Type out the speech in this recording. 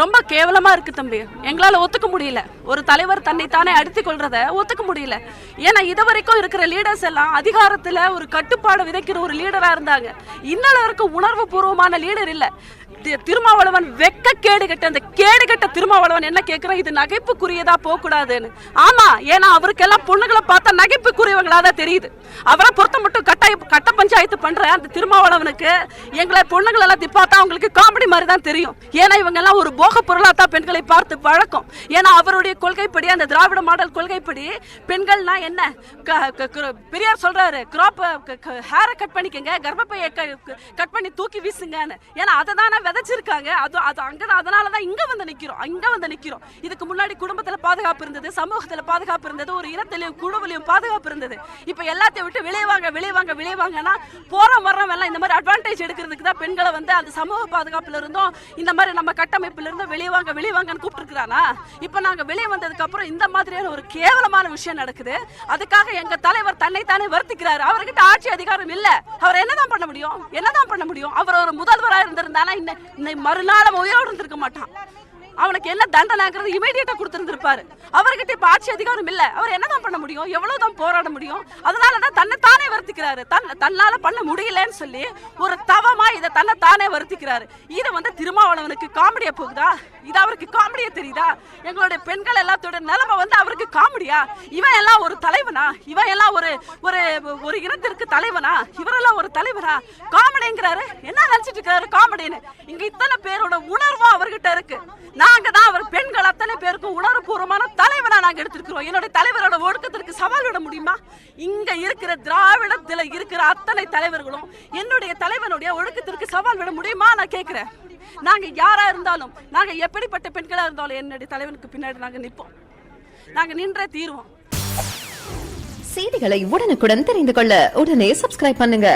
ரொம்ப கேவலமா இருக்கு தம்பி. எங்களால ஒத்துக்க முடியல. ஒரு தலைவர் தன்னை தானே அடித்துக் கொள்றத ஒத்துக்க முடியல. ஏன்னா இதுவரைக்கும் இருக்கிற லீடர்ஸ் எல்லாம் அதிகாரத்துல ஒரு கட்டுப்பாடு விதைக்கிற ஒரு லீடரா இருந்தாங்க. இன்னும் வரைக்கும் உணர்வு பூர்வமான லீடர் இல்ல. திருமாவளவன் வெக்க கேடுகட்ட அந்த கேடுகட்ட திருமாவளவன் என்ன கேட்கிற, இது நகைப்புக்குரியதா போக கூடாதுன்னு. ஆமா, ஏன்னா அவருக்கெல்லாம் பொண்ணுகளை பார்த்தா நகைப்புக்குரியவங்களா தான் தெரியுது. அவரை பொறுத்த மட்டும் கட்ட பஞ்சாயத்து பண்ற அந்த திருமாவளவனுக்கு எங்களை பொண்ணுகள் எல்லாம் பார்த்தா அவங்களுக்கு காமெடி மாதிரி தான் தெரியும். ஏன்னா இவங்க எல்லாம் ஒரு போக பொருளா தான் பெண்களை பார்த்து பழக்கம். ஏன்னா அவருடைய கொள்கைப்படி, அந்த திராவிட மாடல் கொள்கைப்படி பெண்கள்னா என்ன, பெரியார் சொல்றாரு, கிராப் ஹேரை கட் பண்ணிக்கங்க, கர்ப்பப்பையை கட் பண்ணி தூக்கி வீசுங்கன்னு. ஏன்னா அதை தானே விதைச்சிருக்காங்க. அதனாலதான் இங்க வந்து நிக்கிறோம். இதுக்கு முன்னாடி குடும்பத்துல பாதுகாப்பு இருந்தது, சமூகத்துல பாதுகாப்பு இருந்தது, ஒரு இனத்திலையும் குழுவிலையும் பாதுகாப்பு இருந்தது. இப்ப எல்லாத்தையும் விட்டு விளைவாங்கன்னா போறோம் வர்றோம் எல்லாம் இந்த மாதிரி அட்வான்டேஜ் எடுக்கிறதுக்கு தான் பெண்களை வந்து அந்த சமூக பாதுகாப்புல இருந்தோம், இந்த மாதிரி நம்ம கட்டமைப்புல இருந்தும் வெளிவாங்கன்னு கூப்பிட்டு இருக்கிறானா. இப்ப நாங்க வெளியே வந்ததுக்கு அப்புறம் இந்த மாதிரியான ஒரு கேவலமான விஷயம் நடக்குது. அதுக்காக எங்க தலைவர் தன்னை தானே வருத்திக்கிறாரு. அவர்கிட்ட ஆட்சி அதிகாரம் இல்ல. அவர் என்னதான் பண்ண முடியும்? அவர் ஒரு முதல்வராக இருந்திருந்தானா இன்னை மறுநாள் உயிரோடு இருந்திருக்க மாட்டான். அவனுக்கு என்ன தண்டனைங்கிறது இமீடியட்டா கொடுத்திருந்திருப்பாரு. அவர்கிட்ட இப்ப ஆட்சி அதிகாரம் இல்ல. அவர் என்னதான் பண்ண முடியும்? எவ்வளவுதான் போராட முடியும்? அதனாலதான் தன்னை தானே வருத்திக்கிறாரு. தன்னால பண்ண முடியலன்னு சொல்லி ஒரு தவமா இதை தன்னை தானே வருத்திக்கிறாரு. இது வந்து திருமாவளவனுக்கு காமெடியா போகுதா? இது அவருக்கு காமெடியா தெரியுதா? எங்களுடைய பெண்கள் எல்லாத்தோட நிலைமை வந்து அவருக்கு காமெடியா? இவன் எல்லாம் ஒரு தலைவனா? இவன் எல்லாம் ஒரு இனத்திற்கு தலைவனா? இவரெல்லாம் ஒரு தலைவனா? காமெடிங்கிறாரு. என்ன நினைச்சிட்டு இருக்காரு காமெடின்னு? இங்க இத்தனை பேரோட உணர்வும் அவர்கிட்ட இருக்கு. நாங்க தான் அவர் பெண்கள் அத்தனை பேருக்கும் உணர்வுபூர்வமான தலைவனா நாங்க எடுத்திருக்கிறோம். என்னுடைய தலைவரோட ஒழுக்கத்திற்கு சவால் விட முடியுமா? இங்க இருக்கிற திராவிடத்துல இருக்கிற அத்தனை தலைவர்களும் என்னுடைய தலைவனுடைய ஒழுக்கத்திற்கு சவால் விட முடியுமா நான் கேட்கிறேன். நாங்க யாரா இருந்தாலும், நாங்க எப்படிப்பட்ட பெண்களா இருந்தாலும் என்னுடைய தலைவனுக்கு பின்னாடி நாங்க நிற்போம். நாங்க நின்றே தீருவோம். செய்திகளை உடனுக்குடன் தெரிந்து கொள்ள உடனே சப்ஸ்கிரைப் பண்ணுங்க.